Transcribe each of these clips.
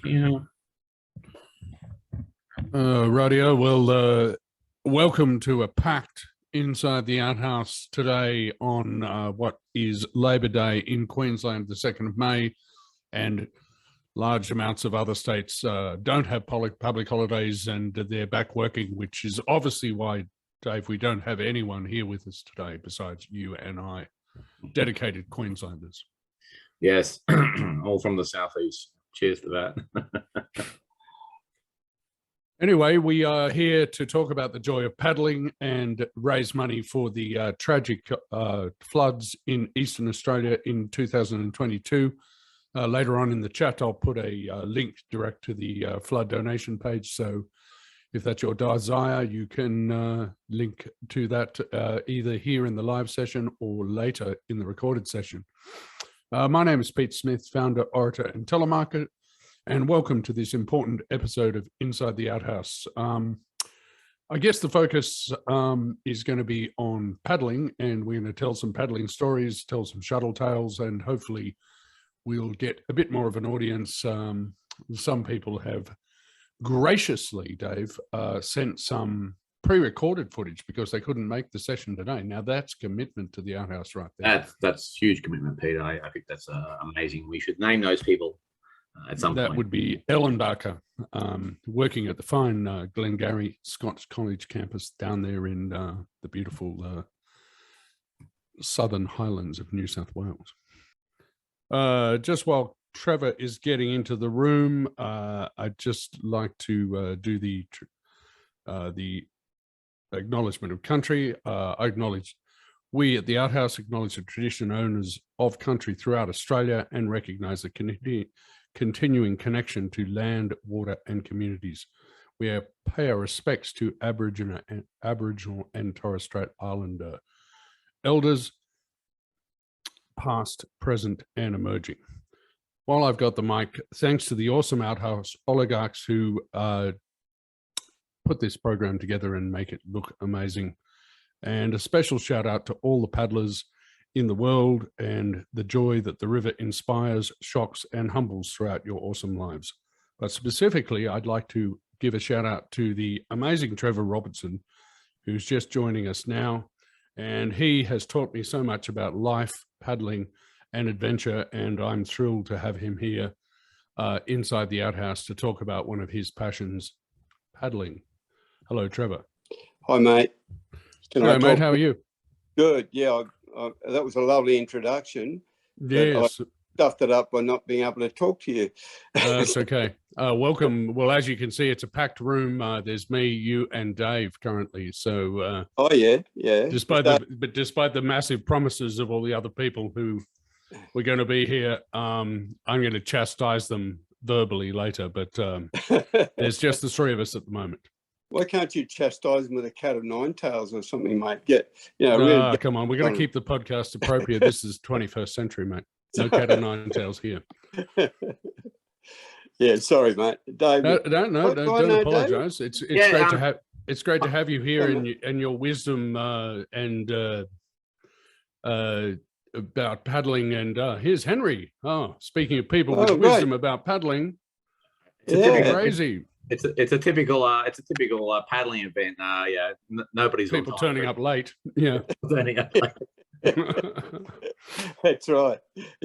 Yeah. Radio. Well, welcome to a packed inside the Outhaus today on what is Labor Day in Queensland, the 2nd of May, and large amounts of other states don't have public holidays and they're back working, which is obviously why, Dave, we don't have anyone here with us today besides you and I, dedicated Queenslanders. Yes, all from the southeast. Cheers to that. Anyway, we are here to talk about the joy of paddling and raise money for the tragic floods in Eastern Australia in 2022. Later on in the chat, I'll put a link direct to the flood donation page. So if that's your desire, you can link to that either here in the live session or later in the recorded session. My name is Pete Smith, founder, orator, and telemarketer, and welcome to this important episode of Inside the Outhaus. I guess the focus is going to be on paddling, and we're going to tell some paddling stories, tell some shuttle tales, and hopefully we'll get a bit more of an audience. Some people have graciously, Dave, sent some pre-recorded footage because they couldn't make the session today. Now that's commitment to the Outhaus right there. That's huge commitment, Peter. I think that's amazing. We should name those people at some point. That would be Ellen Barker, working at the fine Glengarry Scotch College campus down there in the beautiful southern highlands of New South Wales. Just while Trevor is getting into the room, I'd just like to do the acknowledgement of country. We at the Outhaus acknowledge the tradition owners of country throughout Australia and recognise the continuing connection to land, water and communities. We pay our respects to Aboriginal and Torres Strait Islander elders, past, present and emerging. While I've got the mic, thanks to the awesome Outhaus oligarchs who put this program together and make it look amazing. And a special shout out to all the paddlers in the world and the joy that the river inspires, shocks and humbles throughout your awesome lives. But specifically, I'd like to give a shout out to the amazing Trevor Robertson, who's just joining us now. And he has taught me so much about life, paddling and adventure. And I'm thrilled to have him here inside the Outhaus to talk about one of his passions, paddling. Hello, Trevor. Hi, mate. Hello, mate. How are you? Good. Yeah, that was a lovely introduction. Yes. I stuffed it up by not being able to talk to you. That's okay. Welcome. Well, as you can see, it's a packed room. There's me, you, and Dave currently. So. Oh yeah. Despite the massive promises of all the other people who were going to be here, I'm going to chastise them verbally later. But there's just the three of us at the moment. Why can't you chastise them with a cat of nine tails or something, mate? Really come on. We're going to keep the podcast appropriate. This is 21st century, mate. No cat of nine tails here. Yeah, sorry, mate. Dave. Don't apologise. It's great to have you here and your wisdom and about paddling. And here's Henry. Oh, speaking of people with wisdom about paddling, it's crazy. It's a typical paddling event. Nobody's people turning up late. Yeah, turning up late. That's right.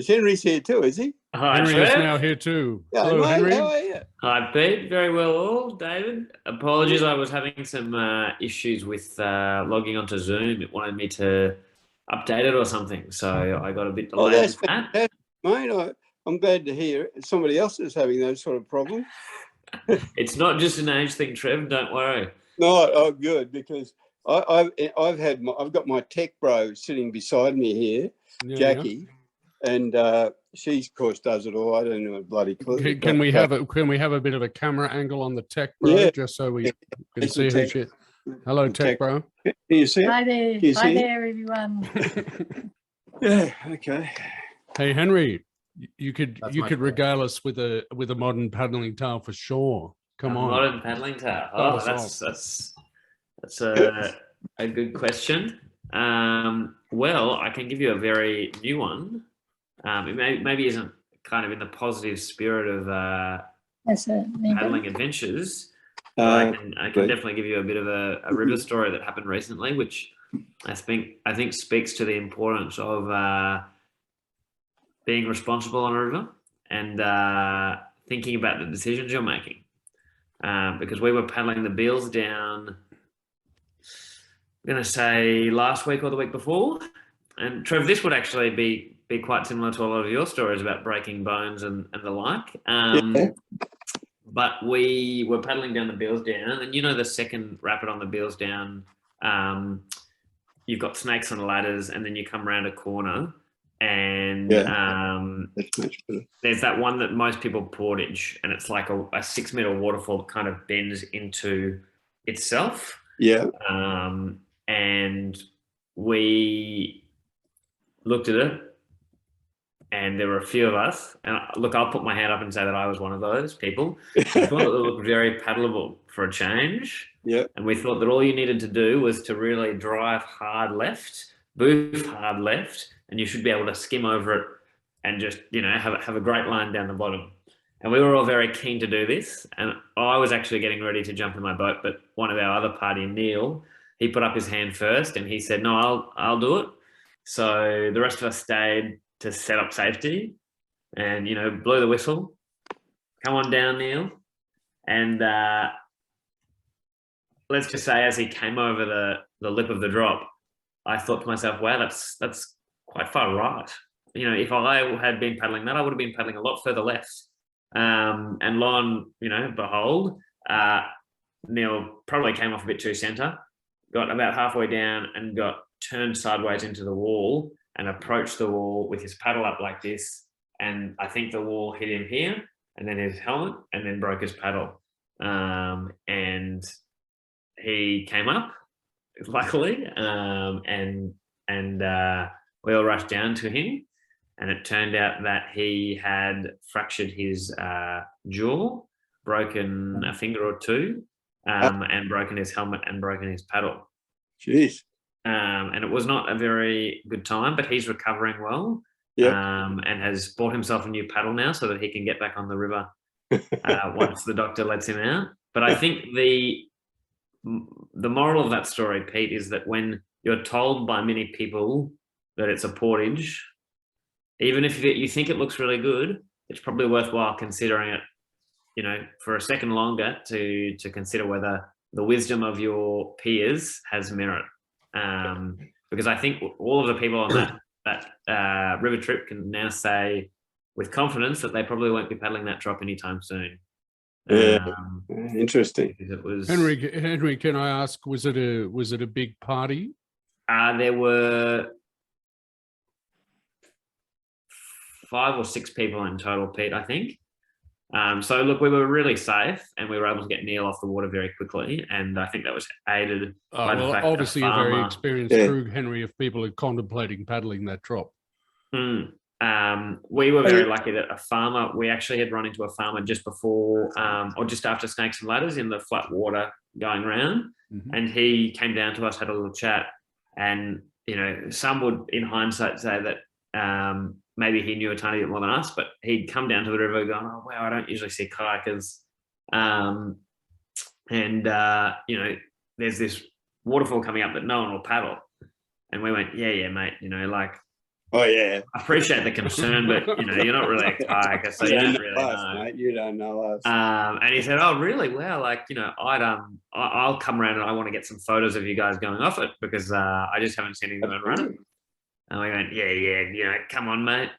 Henry's here too, is he? Hi, Henry Trev. is now here too. Hello, Hello, Henry. How are you? Hi, Pete. Very well, all. David. Apologies, I was having some issues with logging onto Zoom. It wanted me to update it or something, so I got a bit delayed. That's fantastic, mate. I'm glad to hear somebody else is having those sort of problems. It's not just an age thing, Trev. Don't worry. No, good, because I've got my tech bro sitting beside me here, Jackie, and she of course does it all. I don't know a bloody clue. Can we have a bit of a camera angle on the tech bro, just so we can see who she is? Hello, tech bro. Can you see it? Hi there. Hi there, everyone. Yeah. Okay. Hey, Henry. You could regale us with a modern paddling tale for sure. Come on. Modern paddling tale. Oh, that's a good question. Well, I can give you a very new one. It maybe isn't kind of in the positive spirit of Yes, sir. paddling adventures. I can Please. definitely give you a bit of a river story that happened recently, which I think speaks to the importance of being responsible on a river and thinking about the decisions you're making. Because we were paddling the Beals down, I'm going to say last week or the week before. And Trev, this would actually be quite similar to a lot of your stories about breaking bones and the like. Yeah. But we were paddling down the Beals down, and you know the second rapid on the Beals down, you've got snakes on ladders, and then you come around a corner, and That's much better. there's that one that most people portage, and it's like a 6 meter waterfall that kind of bends into itself. Yeah. And we looked at it, and there were a few of us. And look, I'll put my hand up and say that I was one of those people. We thought that it looked very paddleable for a change. Yeah. And we thought that all you needed to do was to really drive hard left, boof hard left, and you should be able to skim over it and just, you know, have a great line down the bottom. And we were all very keen to do this. And I was actually getting ready to jump in my boat, but one of our other party, Neil, he put up his hand first and he said, no, I'll do it. So the rest of us stayed to set up safety and, you know, blow the whistle. Come on down, Neil. And let's just say as he came over the lip of the drop, I thought to myself, wow, that's quite far right. You know, if I had been paddling that, I would have been paddling a lot further left. And lo and, you know, behold, Neil probably came off a bit too centre, got about halfway down and got turned sideways into the wall and approached the wall with his paddle up like this. And I think the wall hit him here and then his helmet and then broke his paddle. And he came up, luckily, and we all rushed down to him. And it turned out that he had fractured his jaw, broken a finger or two, and broken his helmet and broken his paddle. Jeez. And it was not a very good time, but he's recovering well. Yeah. And has bought himself a new paddle now so that he can get back on the river once the doctor lets him out. But I think the moral of that story, Pete, is that when you're told by many people that it's a portage, even if you think it looks really good, it's probably worthwhile considering it, you know, for a second longer to consider whether the wisdom of your peers has merit. Because I think all of the people on that river trip can now say with confidence that they probably won't be paddling that drop anytime soon. Interesting. It was Henry, can I ask, was it a big party? There were 5 or 6 people in total, Pete, I think. So look, we were really safe and we were able to get Neil off the water very quickly. And I think that was aided by the fact obviously that a very experienced crew, Henry, if people are contemplating paddling that drop. We were very lucky that a farmer, we actually had run into a farmer just before or just after Snakes and Ladders in the flat water going round. Mm-hmm. And he came down to us, had a little chat. And, you know, some would in hindsight say that maybe he knew a tiny bit more than us, but he'd come down to the river going, oh, wow, I don't usually see kayakers. You know, there's this waterfall coming up that no one will paddle. And we went, yeah, mate, you know, like, oh, yeah. I appreciate the concern, but, you know, you're not really a kayaker, so you don't really know. Mate. You don't know us. And he said, oh, really? Well, like, you know, I'll come around and I want to get some photos of you guys going off it because I just haven't seen anyone running. And we went, yeah, you know, come on, mate.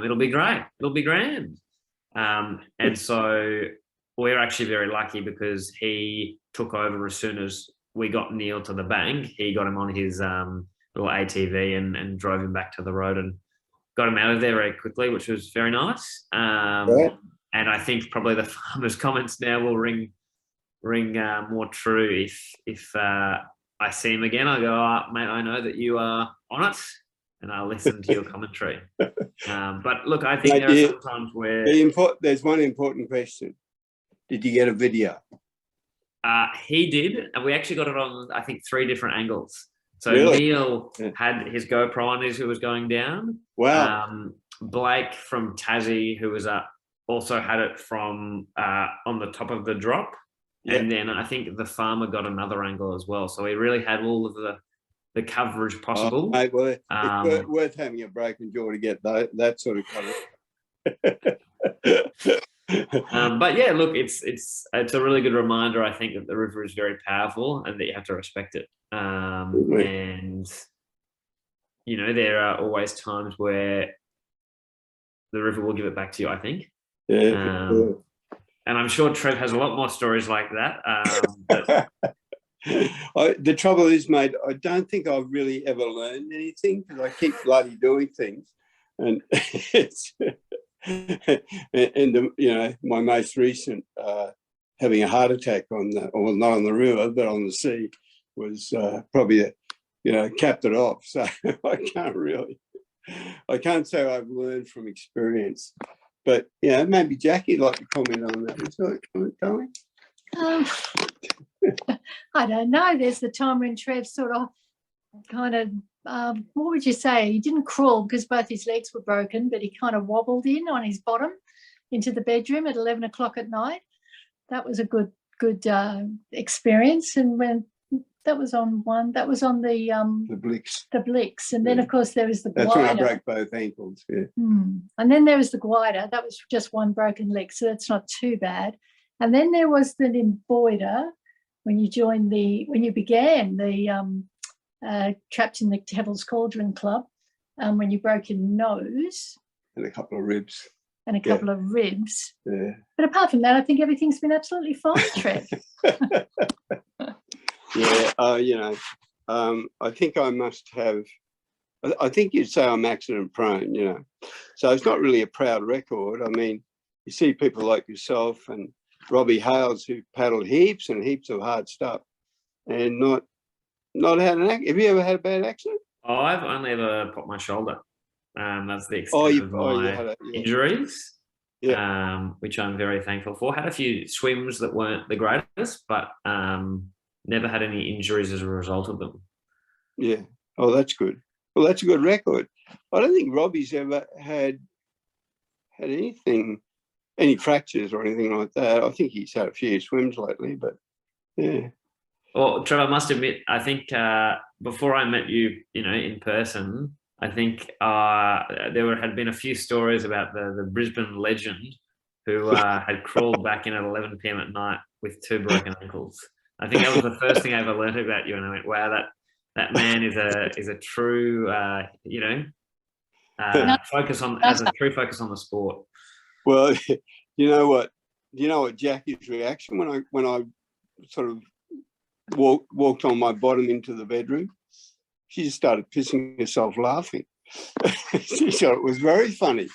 It'll be great. It'll be grand. And so we're actually very lucky because he took over as soon as we got Neil to the bank. He got him on his little ATV and drove him back to the road and got him out of there very quickly, which was very nice. And I think probably the farmer's comments now will ring more true if I see him again. I go, oh, mate, I know that you are on it. And I'll listen to your commentary. But look, I think there are some times where... There's one important question. Did you get a video? He did. And we actually got it on, I think, 3 different angles. So really? Neil had his GoPro on as he was going down. Wow. Blake from Tassie, who was up also had it from on the top of the drop. Yeah. And then I think the farmer got another angle as well. So he really had all of the coverage possible. Mate, well, it's worth having a broken jaw to get that sort of coverage. But yeah, look, it's a really good reminder, I think, that the river is very powerful and that you have to respect it. And, you know, there are always times where the river will give it back to you, I think. Yeah. And I'm sure Trev has a lot more stories like that. The trouble is, mate, I don't think I've really ever learned anything because I keep bloody doing things. And it's... and you know, my most recent having a heart attack on the, or not on the river but on the sea, was probably capped it off. So I can't say I've learned from experience, but maybe Jackie'd like to comment on that. Is that going? I don't know. There's the time when Trev sort of kind of what would you say? He didn't crawl because both his legs were broken, but he kind of wobbled in on his bottom into the bedroom at 11 o'clock at night. That was a good experience. And when that was on the Blix, and then of course there was the glider. That's when I broke both ankles. Yeah. And then there was the glider. That was just one broken leg, so that's not too bad. And then there was the limboider when you began the Trapped in the Devil's Cauldron Club, when you broke your nose and a couple of ribs. Yeah. But apart from that, I think everything's been absolutely fine, Trev. I think I must have. I think you'd say I'm accident prone. So it's not really a proud record. I mean, you see people like yourself and Robbie Hales who paddled heaps and heaps of hard stuff, and not had an accident. Have you ever had a bad accident? Oh, I've only ever popped my shoulder. That's the extent of my injuries, which I'm very thankful for. Had a few swims that weren't the greatest, but never had any injuries as a result of them. Yeah. Oh, that's good. Well, that's a good record. I don't think Robbie's ever had anything, any fractures or anything like that. I think he's had a few swims lately, but yeah. Well, Trevor, I must admit, I think before I met you, in person, I think there had been a few stories about the Brisbane legend who had crawled back in at 11 p.m. at night with 2 broken ankles. I think that was the first thing I ever learned about you, and I went, "Wow, that man is a true, has a true focus on the sport." Well, you know what Jackie's reaction when I sort of walked on my bottom into the bedroom? She just started pissing herself laughing. She thought it was very funny.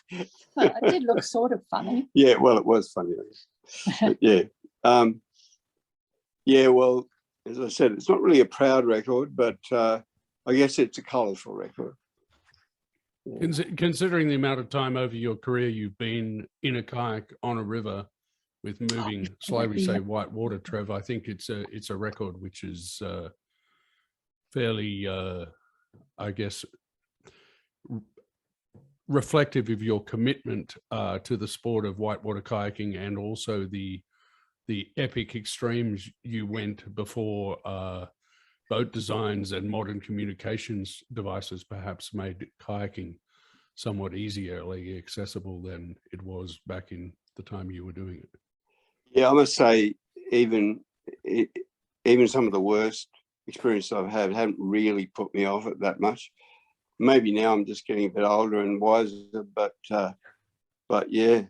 Well, it did look sort of funny. Yeah, well, it was funny. But yeah. Well, as I said, it's not really a proud record, but I guess it's a colourful record. Yeah. Considering the amount of time over your career you've been in a kayak on a river with moving slowly, say white water, Trev, I think it's a record which is fairly, I guess, reflective of your commitment to the sport of whitewater kayaking, and also the epic extremes you went before boat designs and modern communications devices perhaps made kayaking somewhat easily accessible than it was back in the time you were doing it. Yeah, I must say, even some of the worst experiences I've had haven't really put me off it that much. Maybe now I'm just getting a bit older and wiser, but yeah.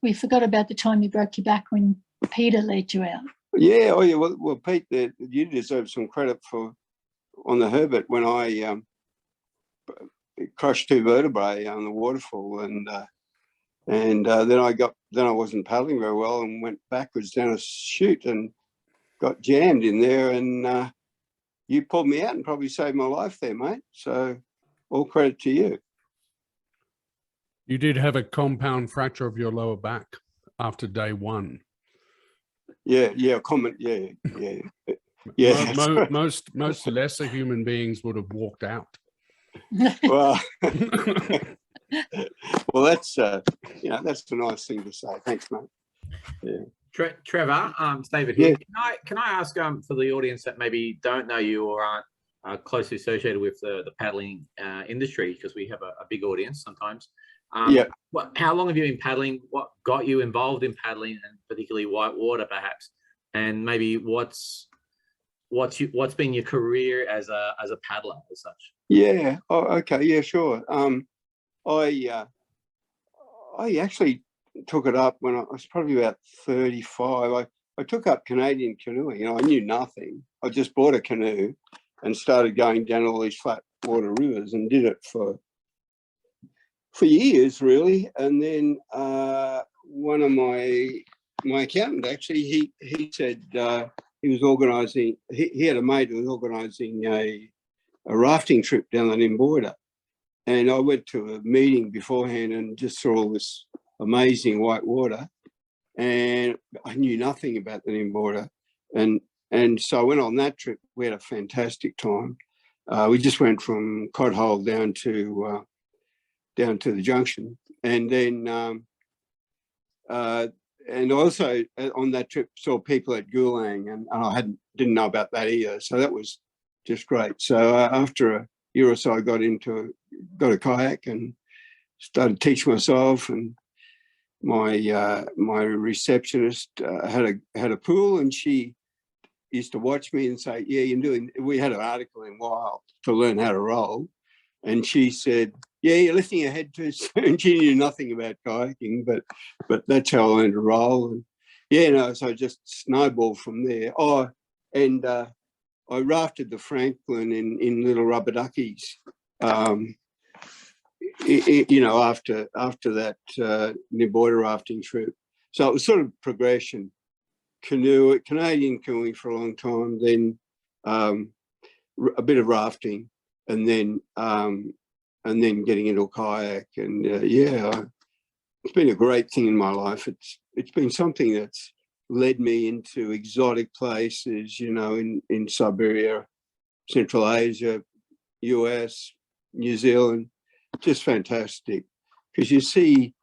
We forgot about the time you broke your back when Peter led you out. Yeah, oh yeah. Well, Pete, you deserve some credit on the Herbert when I crushed 2 vertebrae on the waterfall, and then I wasn't paddling very well and went backwards down a chute and got jammed in there, and you pulled me out and probably saved my life there, mate. So all credit to you. You did have a compound fracture of your lower back after day 1. Yeah. Most lesser human beings would have walked out. Well, well, that's that's a nice thing to say. Thanks, mate. Yeah. Trevor, it's David Yeah. here. Can I ask for the audience that maybe don't know you or aren't closely associated with the paddling industry, because we have a big audience sometimes. Yeah. How long have you been paddling? What got you involved in paddling, and particularly whitewater, perhaps? And maybe what's been your career as a paddler as such? Yeah. Oh, okay. Yeah, sure. I actually took it up when I was probably about 35. I took up Canadian canoeing. I knew nothing. I just bought a canoe and started going down all these flat water rivers and did it for years, really. And then one of my accountant, actually, he said he was organising. He had a mate who was organising a rafting trip down the Nimboida, and I went to a meeting beforehand and just saw all this amazing white water, and I knew nothing about the Nimboida, and so I went on that trip. We had a fantastic time. We just went from Cod Hole down to the junction, and then and also on that trip saw people at Gulang, and I didn't know about that either. So that was just great. So after a year or so, I got a kayak and started teaching myself. And my receptionist had a pool, and she used to watch me and say, "Yeah, you're doing." We had an article in Wild to learn how to roll, and she said, "Yeah, you're lifting your head too soon." She knew nothing about kayaking, but that's how I learned to roll. And so I just snowballed from there. Oh, and I rafted the Franklin in little rubber duckies. After that Nimboida rafting trip. So it was sort of progression. Canadian canoeing for a long time, then a bit of rafting, and then getting into a kayak. And it's been a great thing in my life. It's been something that's led me into exotic places, in Siberia, Central Asia, US, New Zealand. Just fantastic, because you see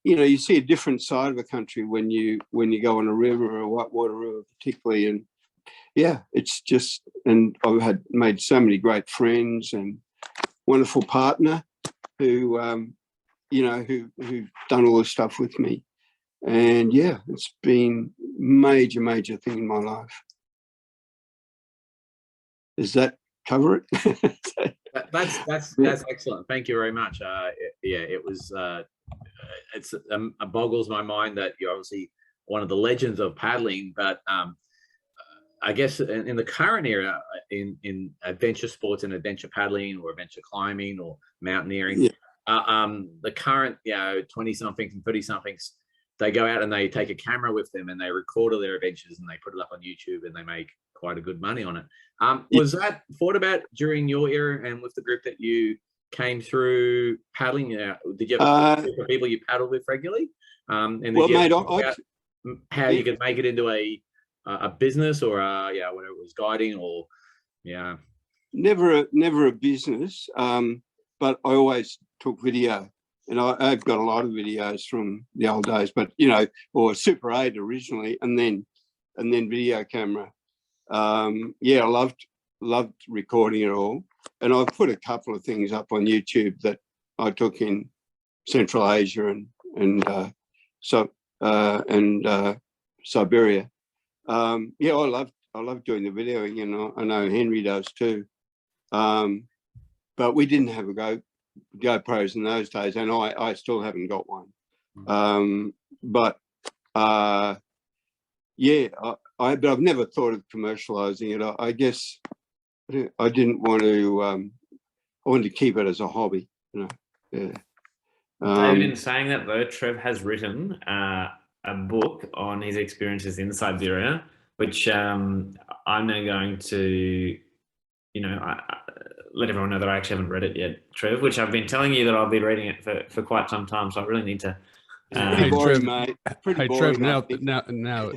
a different side of a country when you go on a river or a whitewater river, particularly. And it's just, and I've made so many great friends and wonderful partner who done all this stuff with me. And it's been major thing in my life. Does that cover it? That's excellent. Thank you very much. It was. It boggles my mind that you're obviously one of the legends of paddling, but I guess in the current era, in adventure sports and adventure paddling or adventure climbing or mountaineering, the current 20-somethings and 30-somethings, they go out and they take a camera with them and they record all their adventures and they put it up on YouTube and they make quite a good money on it. Was that thought about during your era and with the group that you came through paddling? Did you have a group of people you paddled with regularly? And did you how you could make it into a business or whatever it was, guiding or Never a business, but I always took video. And I've got a lot of videos from the old days, but or Super 8 originally, and then video camera. I loved recording it all, and I've put a couple of things up on YouTube that I took in Central Asia and Siberia. I love doing the videoing, I know Henry does too. But we didn't have a GoPros in those days, and I still haven't got one. But I've never thought of commercializing it. I guess I didn't want to. I wanted to keep it as a hobby, David, in saying that though, Trev has written a book on his experiences in Siberia, which I'm now going to, let everyone know that I actually haven't read it yet, Trev, which I've been telling you that I'll be reading it for quite some time. So I really need to. Pretty boring, mate. Pretty boring. Trev, now,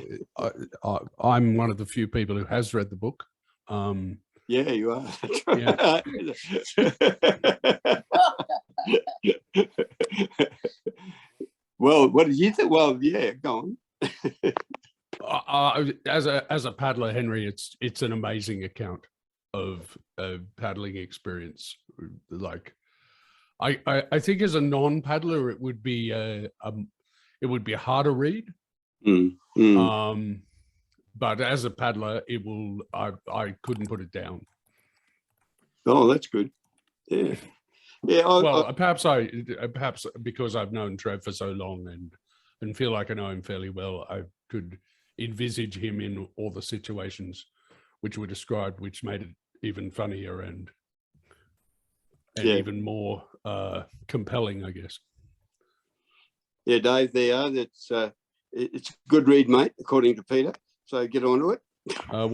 I'm one of the few people who has read the book. Yeah, you are. Yeah. Well, what did you think? Well, yeah, go on. As a paddler, Henry, it's an amazing account of paddling experience. Like, I think as a non-paddler, it would be a harder read. But as a paddler, I couldn't put it down. Oh, that's good. Yeah. Yeah. Perhaps because I've known Trev for so long and feel like I know him fairly well, I could envisage him in all the situations which were described, which made it even funnier and even more compelling, I guess. Yeah, Dave, it's a good read, mate, according to Peter. So get on to it. I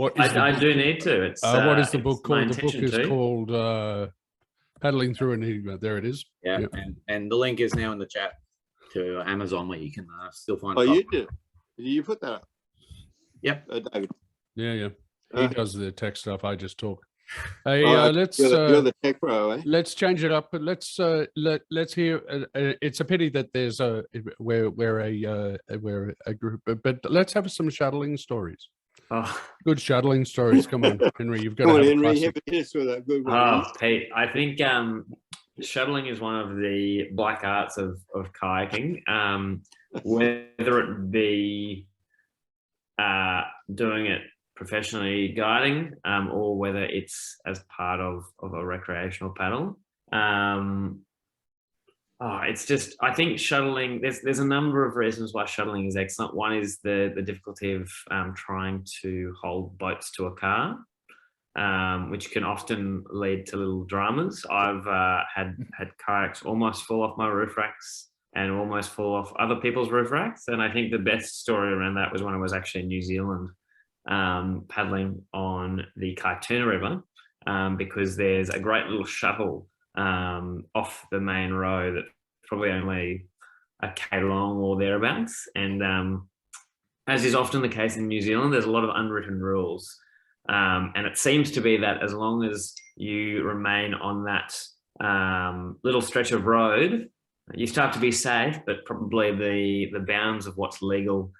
do need to. It's what is the book my called? The book intention is to. called Paddling Through an Enigma. There it is. Yeah, Yep. and the link is now in the chat to Amazon, where you can still find. Oh, you did? Did you put that up? Yep. David. Yeah. He does the tech stuff. I just talk. Hey, let's. You're the tech bro, eh? Let's change it up. But let's hear. It's a pity that there's we're a group, but let's have some shuttling stories. Oh. Good shuttling stories. Come on, Henry. You've got Come to on, have Henry. a Hit us with a good one. Oh, Pete, I think shuttling is one of the black arts of kayaking. Whether it be doing it professionally guiding, or whether it's as part of a recreational paddle. It's just, I think shuttling, there's a number of reasons why shuttling is excellent. One is the difficulty of trying to hold boats to a car, which can often lead to little dramas. I've had kayaks almost fall off my roof racks and almost fall off other people's roof racks. And I think the best story around that was when I was actually in New Zealand, paddling on the Kaituna River, because there's a great little shuttle off the main road that's probably only a K long or thereabouts. And as is often the case in New Zealand, there's a lot of unwritten rules. And it seems to be that as long as you remain on that little stretch of road, you start to be safe, but probably the bounds of what's legal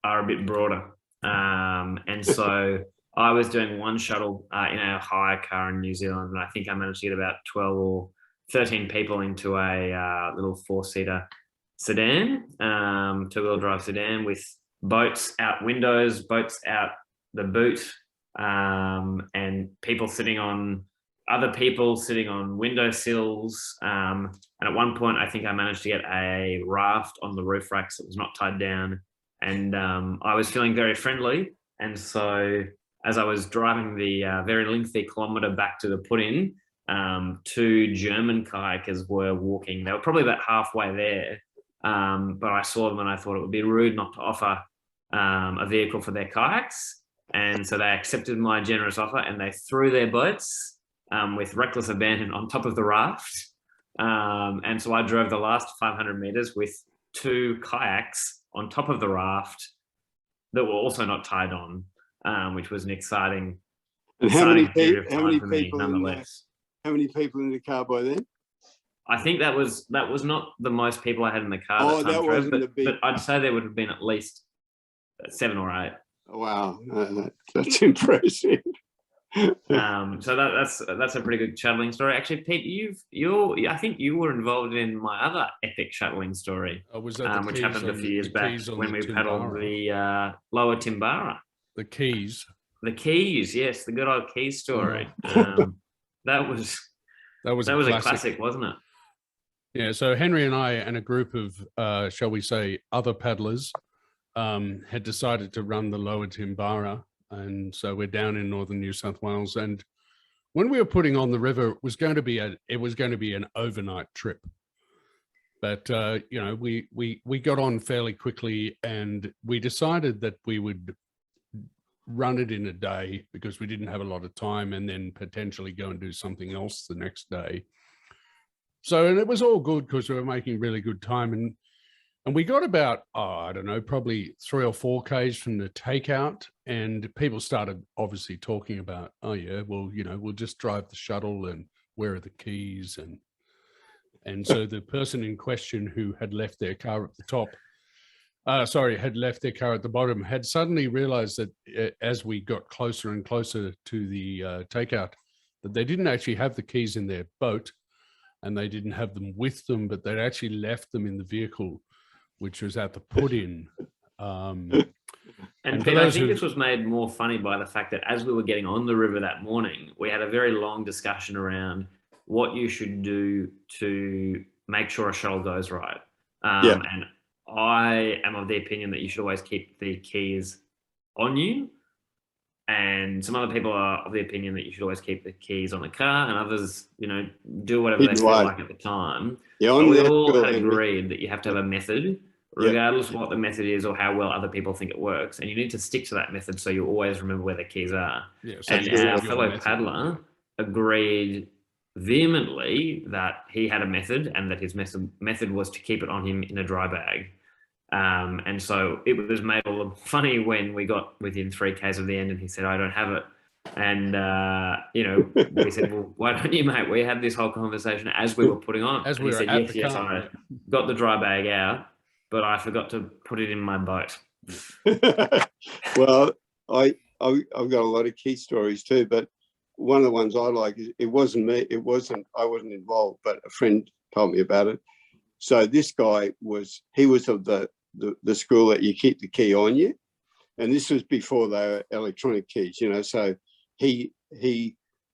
are a bit broader. And so I was doing one shuttle in a hire car in New Zealand, and I think I managed to get about 12 or 13 people into a little 4-seater sedan, 2-wheel drive sedan with boats out windows, boats out the boot, and people sitting on other people sitting on windowsills. And at one point, I think I managed to get a raft on the roof racks that was not tied down. And I was feeling very friendly. And so as I was driving the very lengthy kilometre back to the put-in, 2 German kayakers were walking. They were probably about halfway there. But I saw them and I thought it would be rude not to offer a vehicle for their kayaks. And so they accepted my generous offer and they threw their boats with reckless abandon on top of the raft. And so I drove the last 500 metres with 2 kayaks on top of the raft that were also not tied on, which was an exciting. And how many people in the car by then? I think that was not the most people I had in the car. Oh, that wasn't the big. But I'd say there would have been at least 7 or 8. Wow, that's impressive. So that's a pretty good shuttling story. Actually, Pete, I think you were involved in my other epic shuttling story, which happened a few years back when we paddled the Lower Timbara. The Keys. The Keys, yes, the good old Keys story. That was a classic, wasn't it? Yeah. So Henry and I and a group of, shall we say, other paddlers, had decided to run the Lower Timbara. And so we're down in northern New South Wales. And when we were putting on the river, it was going to be an overnight trip. But we got on fairly quickly, and we decided that we would run it in a day because we didn't have a lot of time, and then potentially go and do something else the next day. So, and it was all good because we were making really good time. And And we got about, I don't know, probably 3 or 4 Ks from the takeout, and people started obviously talking about, oh yeah, well, you know, we'll just drive the shuttle, and where are the keys? And so the person in question who had left their car at the top, had left their car at the bottom, had suddenly realized that as we got closer and closer to the takeout, that they didn't actually have the keys in their boat, and they didn't have them with them, but they'd actually left them in the vehicle, which was at the put-in. And for Peter, I those think who- this was made more funny by the fact that as we were getting on the river that morning, we had a very long discussion around what you should do to make sure a shuttle goes right. And I am of the opinion that you should always keep the keys on you. And some other people are of the opinion that you should always keep the keys on the car, and others, you know, do whatever they feel like at the time. Yeah, But we I'm all there, had Henry. agreed that you have to have a method, regardless of what the method is or how well other people think it works. And you need to stick to that method so you always remember where the keys are. Yeah, so And you have our your fellow method. paddler agreed vehemently that he had a method, and that his method was to keep it on him in a dry bag. And so it was made all the funny when we got within 3 Ks of the end and he said, I don't have it. And, you know, we said, well, why don't you, mate? We had this whole conversation as we were putting on. As And we he were said, at yes, the yes, car, I got the dry bag out, but I forgot to put it in my boat. Well, I've got a lot of key stories too, but one of the ones I like is, it wasn't me, I wasn't involved, but a friend told me about it. So this guy he was of the school that you keep the key on you, and this was before they were electronic keys, you know. So he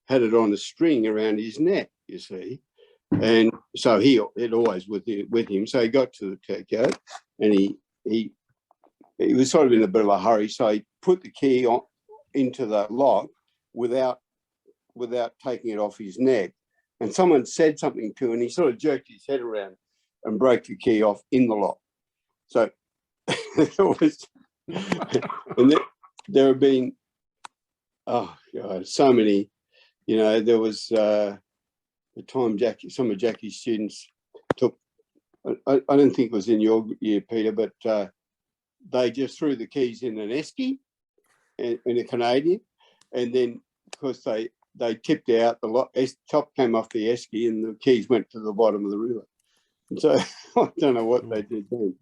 had it on a string around his neck, you see, and so it always with him. So he got to the takeout, and he was sort of in a bit of a hurry, so he put the key into the lock without taking it off his neck. And someone said something to him, and he sort of jerked his head around and broke the key off in the lock. So it was, and there have been, oh God, so many. You know, there was the time some of Jackie's students took. I don't think it was in your year, Peter, but they just threw the keys in an esky, in a Canadian, and then of course they tipped out the top came off the esky and the keys went to the bottom of the river. So I don't know what they did then,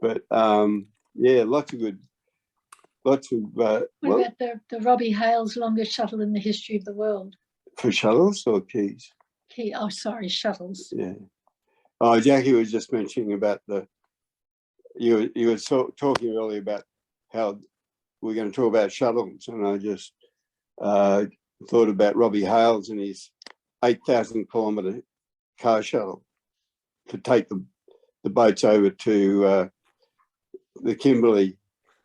but yeah, lots of. What about the Robbie Hale's longest shuttle in the history of the world? For shuttles or keys? Shuttles. Yeah. Oh, Jackie was just mentioning about you were talking earlier about how we're going to talk about shuttles, and I just thought about Robbie Hale's and his 8,000 kilometre car shuttle to take the boats over to the Kimberley,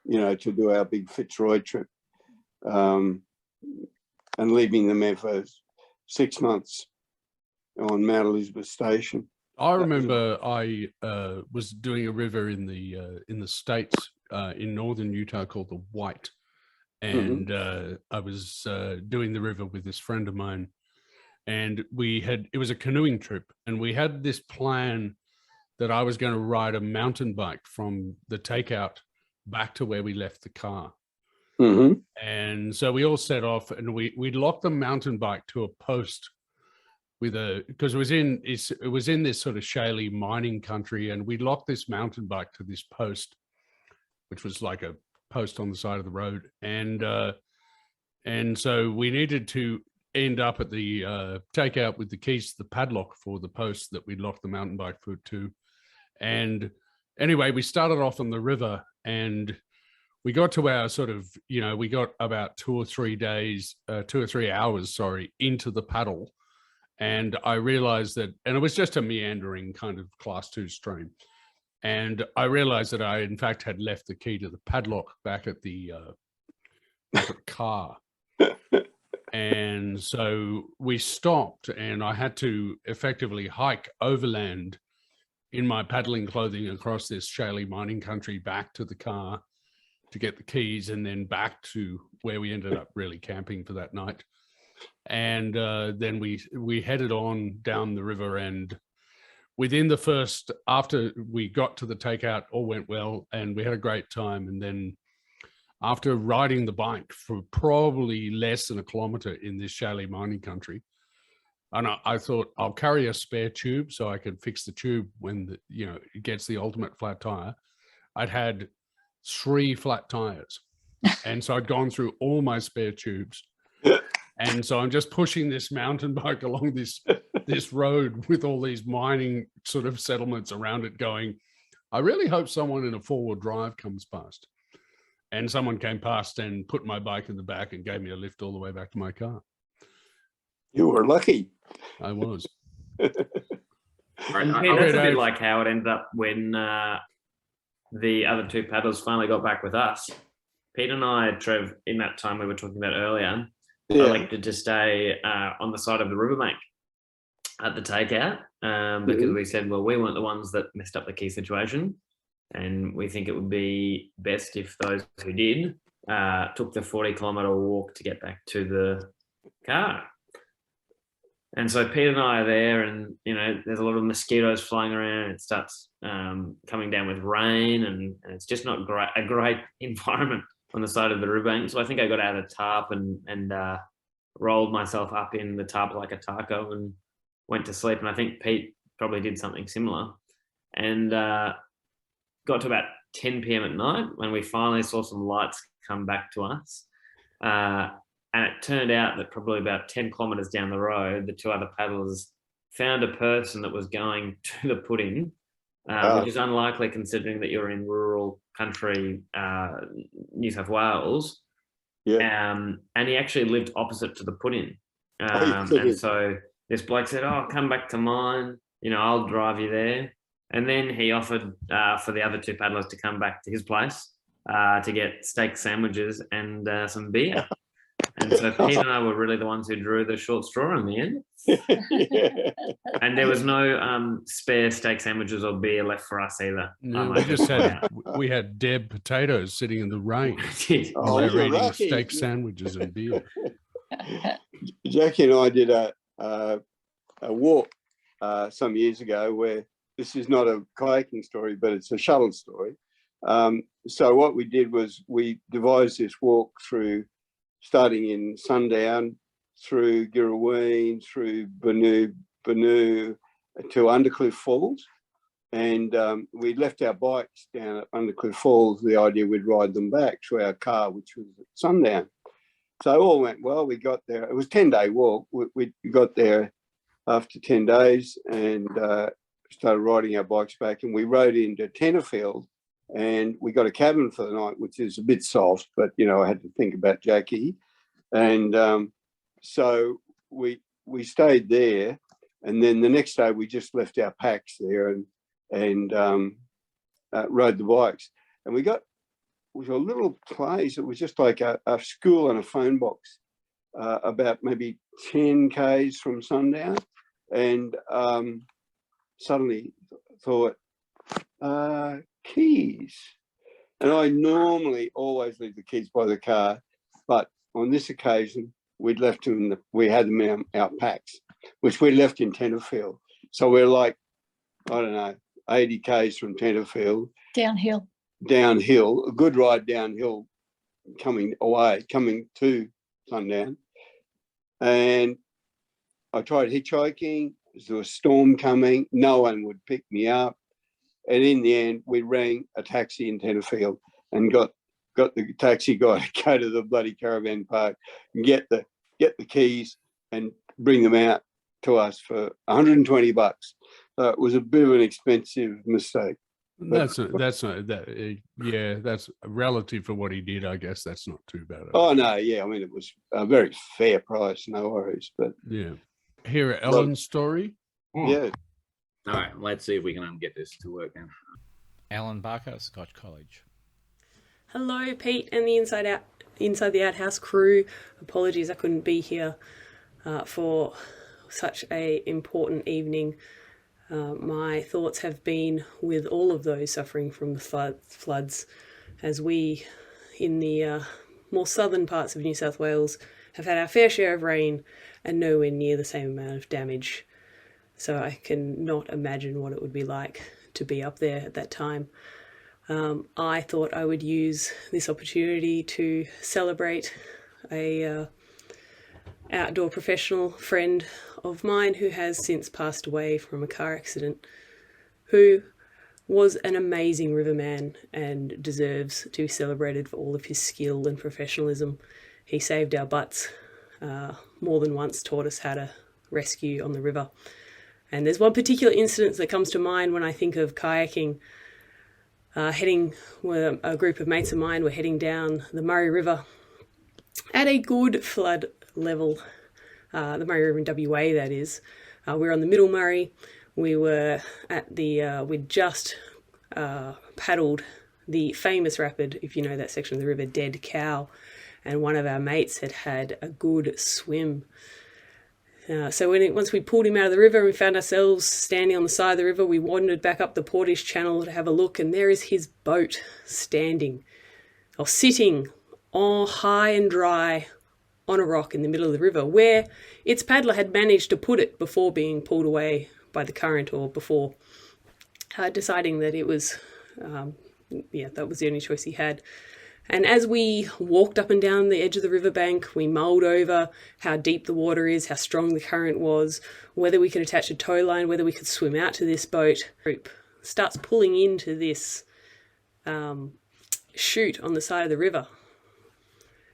you know, to do our big Fitzroy trip, and leaving them there for 6 months on Mount Elizabeth Station. I remember I was doing a river in the States in northern Utah called the White, and I was doing the river with this friend of mine, and it was a canoeing trip, and we had this plan that I was going to ride a mountain bike from the takeout back to where we left the car. And so we all set off, and we locked the mountain bike to a post because it was in this sort of shaly mining country, and we locked this mountain bike to this post, which was like a post on the side of the road, and so we needed to end up at the takeout with the keys to the padlock for the post that we locked the mountain bike foot to. And anyway, we started off on the river, and we got to our sort of, you know, we got about 2 or 3 hours, into the paddle. And I realized that, and it was just a meandering kind of class 2 stream. And I realized that I, in fact, had left the key to the padlock back at the car. And so we stopped, and I had to effectively hike overland in my paddling clothing across this shaly mining country back to the car to get the keys, and then back to where we ended up really camping for that night. And then we headed on down the river, and within the first, after we got to the takeout, all went well and we had a great time. And then after riding the bike for probably less than a kilometer in this shallow mining country, and I thought I'll carry a spare tube so I can fix the tube when it gets the ultimate flat tire. I'd had 3 flat tires, and so I'd gone through all my spare tubes, and so I'm just pushing this mountain bike along this road with all these mining sort of settlements around it, going, I really hope someone in a 4-wheel drive comes past. And someone came past and put my bike in the back and gave me a lift all the way back to my car. You were lucky. I was. And Pete, that's a bit like how it ended up when the other 2 paddlers finally got back with us. Pete and I, Trev, in that time we were talking about earlier, elected to stay on the side of the riverbank at the takeout because we said, well, we weren't the ones that messed up the key situation. And we think it would be best if those who did took the 40-kilometre walk to get back to the car. And so Pete and I are there, and there's a lot of mosquitoes flying around. It starts coming down with rain, and it's just not a great environment on the side of the riverbank. So I think I got out of the tarp and rolled myself up in the tarp like a taco and went to sleep. And I think Pete probably did something similar. And got to about 10 p.m. at night when we finally saw some lights come back to us. And it turned out that probably about 10 kilometres down the road, the 2 other paddlers found a person that was going to the put-in, which is unlikely considering that you're in rural country, New South Wales. Yeah. And he actually lived opposite to the put-in. And so this bloke said, come back to mine, I'll drive you there. And then he offered for the other 2 paddlers to come back to his place to get steak sandwiches and some beer. And so Pete and I were really the ones who drew the short straw in the end. And there was no spare steak sandwiches or beer left for us either. No, we had Deb potatoes sitting in the rain. We were eating steak sandwiches and beer. Jackie and I did a walk some years ago where this is not a kayaking story, but it's a shuttle story. So what we did was we devised this walk through, starting in Sundown, through Girraween, through Benue to Undercliff Falls. And we left our bikes down at Undercliff Falls, the idea we'd ride them back to our car, which was at sundown. So it all went well. We got there. It was a 10-day walk. We got there after 10 days and started riding our bikes back, and we rode into Tenterfield, and we got a cabin for the night, which is a bit soft, but I had to think about Jackie. And so we stayed there, and then the next day we just left our packs there and rode the bikes. And we got a little place. It was just like a school and a phone box, about maybe 10 k's from sundown. And suddenly thought, keys. And I normally always leave the keys by the car, but on this occasion, we'd left them we had them in our packs, which we left in Tenterfield. So we're like, I don't know, 80 k's from Tenterfield. Downhill, a good ride downhill, coming to sundown. And I tried hitchhiking. There was a storm coming. No one would pick me up. And in the end, we rang a taxi in Tenterfield and got the taxi guy to go to the bloody caravan park and get the keys and bring them out to us for $120. It was a bit of an expensive mistake. That's relative for what he did. I guess that's not too bad. Oh no, yeah. I mean, it was a very fair price. No worries. But yeah, hear Ellen's story. Yeah. All right, let's see if we can get this to work now. Alan Barker, Scotch College. Hello, Pete and the Inside the Outhouse crew. Apologies I couldn't be here for such a important evening. My thoughts have been with all of those suffering from the floods, as we in the more southern parts of New South Wales have had our fair share of rain and nowhere near the same amount of damage. So I can not imagine what it would be like to be up there at that time. I thought I would use this opportunity to celebrate a outdoor professional friend of mine who has since passed away from a car accident, who was an amazing riverman and deserves to be celebrated for all of his skill and professionalism. He saved our butts more than once, taught us how to rescue on the river. And there's one particular incident that comes to mind when I think of kayaking. With a group of mates of mine were heading down the Murray River at a good flood level, the Murray River in WA, that is. We were on the Middle Murray. We were at we'd just paddled the famous rapid, if you know that section of the river, Dead Cow, and one of our mates had had a good swim. So once we pulled him out of the river and we found ourselves standing on the side of the river, we wandered back up the Portish Channel to have a look, and there is his boat standing, or sitting, all high and dry on a rock in the middle of the river, where its paddler had managed to put it before being pulled away by the current, or before deciding that it was, that was the only choice he had. And as we walked up and down the edge of the riverbank, we mulled over how deep the water is, how strong the current was, whether we could attach a tow line, whether we could swim out to this boat. Group starts pulling into this chute on the side of the river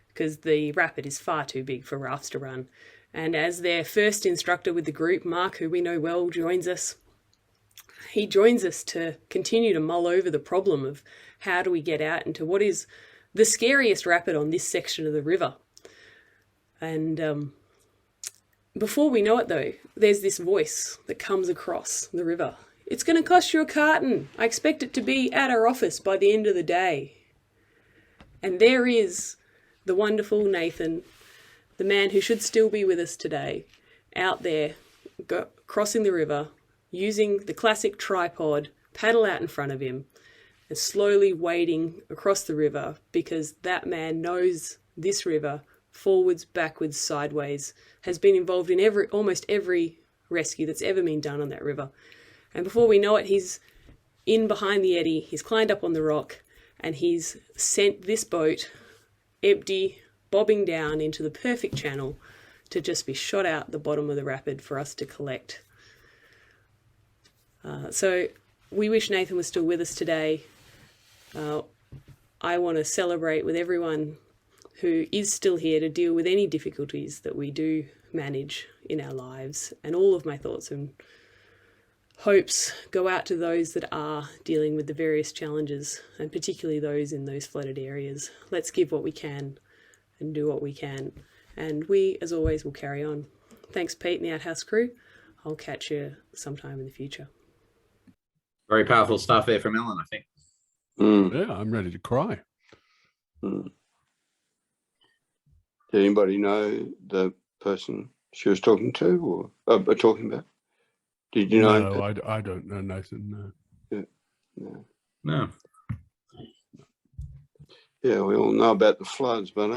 because the rapid is far too big for rafts to run. And as their first instructor with the group, Mark, who we know well, joins us, he joins us to continue to mull over the problem of how do we get out into what is the scariest rapid on this section of the river. And before we know it, though, there's this voice that comes across the river. It's going to cost you a carton. I expect it to be at our office by the end of the day. And there is the wonderful Nathan, the man who should still be with us today, out there crossing the river, using the classic tripod, paddle out in front of him, and slowly wading across the river, because that man knows this river forwards, backwards, sideways, has been involved in almost every rescue that's ever been done on that river. And before we know it, he's in behind the eddy, he's climbed up on the rock, and he's sent this boat empty, bobbing down into the perfect channel to just be shot out the bottom of the rapid for us to collect. So we wish Nathan was still with us today. I want to celebrate with everyone who is still here to deal with any difficulties that we do manage in our lives. And all of my thoughts and hopes go out to those that are dealing with the various challenges, and particularly those in those flooded areas. Let's give what we can and do what we can. And we, as always, will carry on. Thanks, Pete and the Outhaus crew. I'll catch you sometime in the future. Very powerful stuff there from Ellen, I think. Yeah, I'm ready to cry. Did anybody know the person she was talking to or talking about? Did you know? No, I don't know, Nathan. No. Yeah. No. Yeah, we all know about the floods, but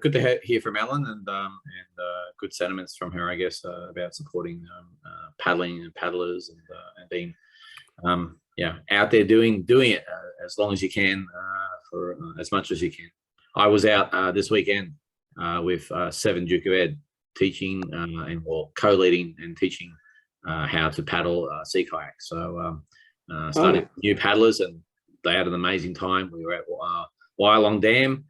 good to hear from Ellen, and good sentiments from her, I guess, about supporting paddling and paddlers, and being out there doing it as long as you can, for as much as you can. I was out this weekend with 7 Duke of Ed, teaching and co-leading and teaching how to paddle sea kayak. So started new paddlers, and they had an amazing time. We were at Wyalong Dam,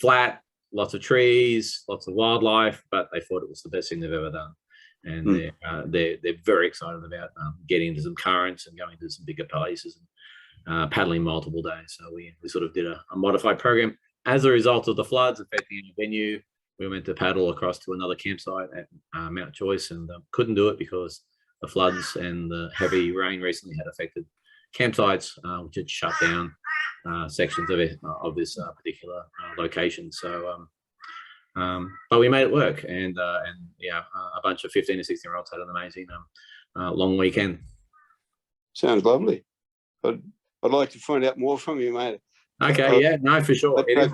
flat, lots of trees, lots of wildlife, but they thought it was the best thing they've ever done. And they're very excited about getting into some currents and going to some bigger places and paddling multiple days. So we sort of did a modified program. As a result of the floods affecting the venue, we went to paddle across to another campsite at Mount Joyce, and couldn't do it because the floods and the heavy rain recently had affected campsites, which had shut down sections of this particular location. So, but we made it work, and a bunch of 15 to 16-year-olds had an amazing long weekend. Sounds lovely. I'd like to find out more from you, mate. Okay, yeah, no, for sure. It is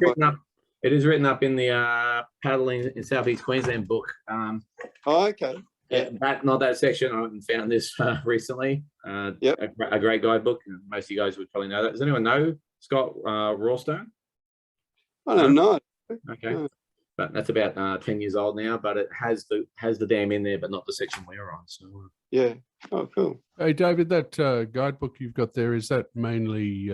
It is written up in the paddling in Southeast Queensland book. Oh, okay. Yeah, not that section. I found this recently. Yep. A great guidebook. Most of you guys would probably know that. Does anyone know Scott Rawstone? I don't know. Okay. No. But that's about 10 years old now, but it has the dam in there, but not the section we're on. So Yeah. Oh, cool. Hey, David, that guidebook you've got there, is that mainly,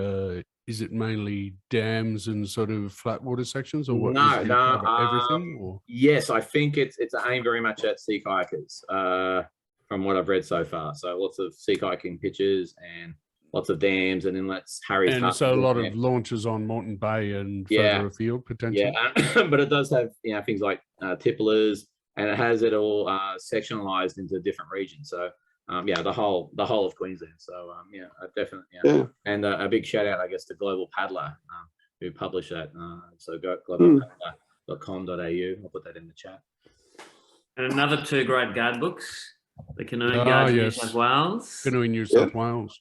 is it mainly dams and sort of flat water sections, or what? No, does it no, cover everything? Or? yes, I think it's aimed very much at sea kayakers, from what I've read so far. So lots of sea kayaking pictures and lots of dams and inlets. Harry's And Hut so a lot there. of launches on Moreton Bay and Yeah. further afield potentially. Yeah, but it does have things like tipplers, and it has it all sectionalized into different regions. So the whole of Queensland. So definitely. Yeah. And a big shout out, I guess, to Global Paddler who published that. So go globalpaddler.com.au. I'll put that in the chat. And another 2 great guidebooks, the Canoeing Guide to New South Wales. Canoeing New South Wales.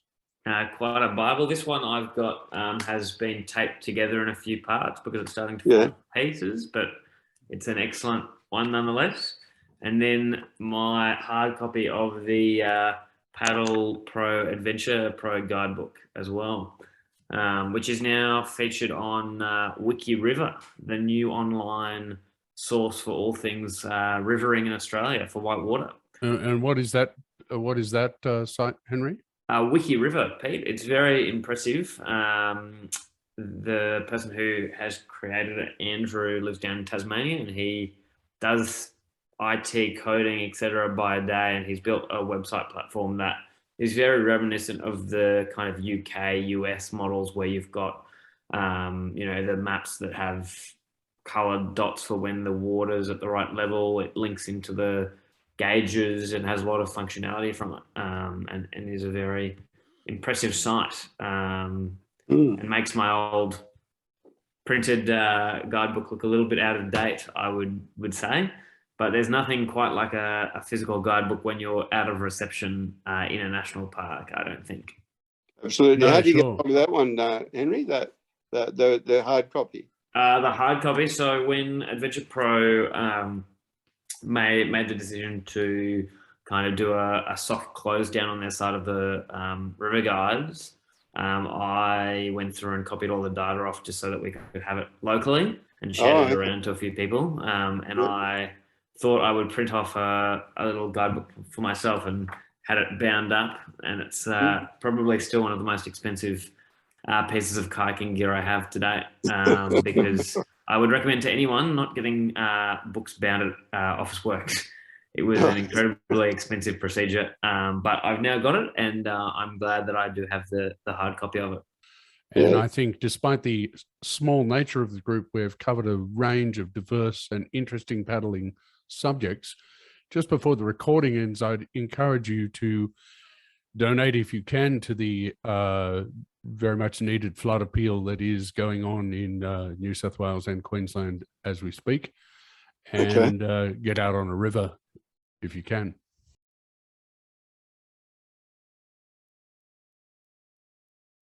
Quite a Bible. This one I've got has been taped together in a few parts because it's starting to fall into pieces, but it's an excellent one nonetheless. And then my hard copy of the Paddle Pro Adventure Pro guidebook as well, which is now featured on Wiki River, the new online source for all things rivering in Australia for whitewater. And what is that? What is that site, Henry? Wiki River, Pete. It's very impressive. The person who has created it, Andrew, lives down in Tasmania, and he does IT coding, etc. by day, and he's built a website platform that is very reminiscent of the kind of UK, US models where you've got, the maps that have coloured dots for when the water's at the right level. It links into the gauges and has a lot of functionality from it, and is a very impressive site, and makes my old printed guidebook look a little bit out of date, I would say. But there's nothing quite like a physical guidebook when you're out of reception in a national park, I don't think. Absolutely. No, How do you sure. get hold of that one, Henry? The hard copy. The hard copy. So when Adventure Pro made the decision to kind of do a soft close down on their side of the river guides, I went through and copied all the data off just so that we could have it locally and shared it around to a few people. And I thought I would print off a little guidebook for myself and had it bound up. And it's probably still one of the most expensive pieces of kayaking gear I have to date, because I would recommend to anyone not getting books bound at Office Works. It was an incredibly expensive procedure, but I've now got it, and I'm glad that I do have the hard copy of it. And I think despite the small nature of the group, we've covered a range of diverse and interesting paddling subjects. Just before the recording ends, I'd encourage you to donate, if you can, to the very much needed flood appeal that is going on in New South Wales and Queensland as we speak, and get out on a river if you can.